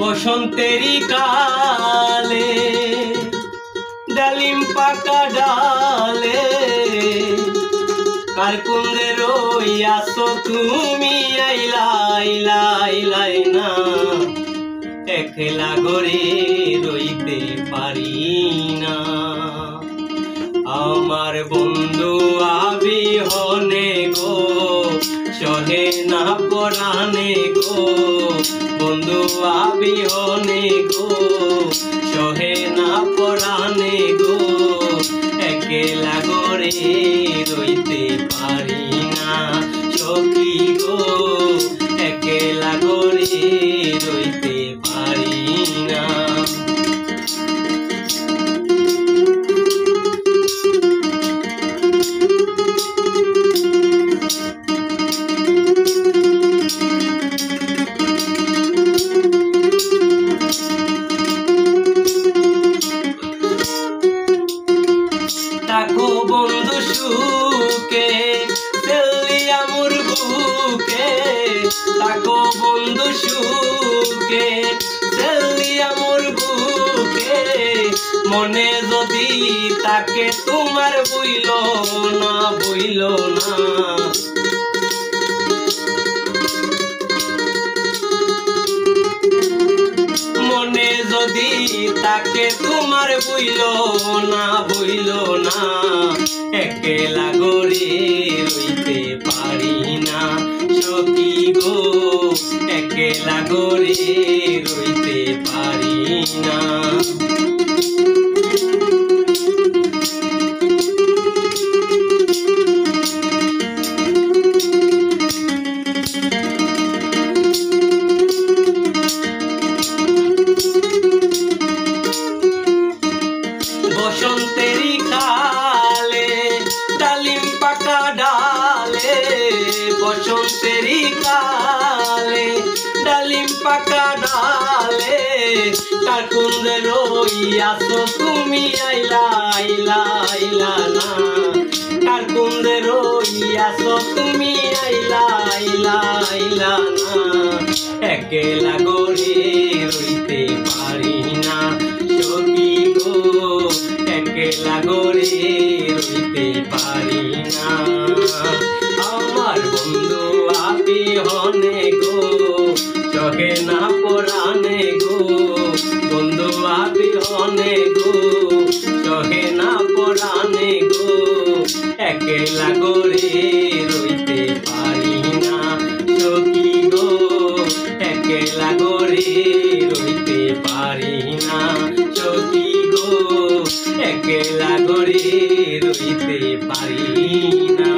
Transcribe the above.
বসন্তেরি কালে ডালিম পাকা ডালে কার কুন্দে রইয়াছো তুমি আইলাই না একলা ঘরে রইতে পারি না আমার বন্ধু আবিহনে গো সহে না পরাণে গো বন্ধু আবিহনে গো সহে না পরাণে গো একলা ঘরে রইতে পারি না সখী গো একলা ঘরে রইতে পারি না তাকো বন্ধু সুখে তেলিয়া মোর বুকে তাকো বন্ধু সুখে তেলিয়া মোর বুকে মনে যদি তাকে তোমার বইল না মনে যদি তাকে তোমার বইল না একলা ঘরে রইতে পারি না সখী গো একলা ঘরে রইতে পারি না বসন্তেরি কালে ডালিম পাকা ডালে বসন্তেরি কালে ডালিম পাকা ডালে কার কুন্দে রইয়াছো তুমি আইলা না কার কুন্দে রইয়াছো তুমি আইলা না একলা ঘরে রইতে পারি না সখী গো একলা ঘরে রইতে পারি না আমার বন্ধু আবিহনে গো সহে না পরাণে গো বন্ধু আবিহনে গো সহে না পরাণে গো একলা ঘরে রইতে পারি না সখী গো একলা ঘরে রইতে পারি না সখী গো একলা ঘরে রইতে পারি না।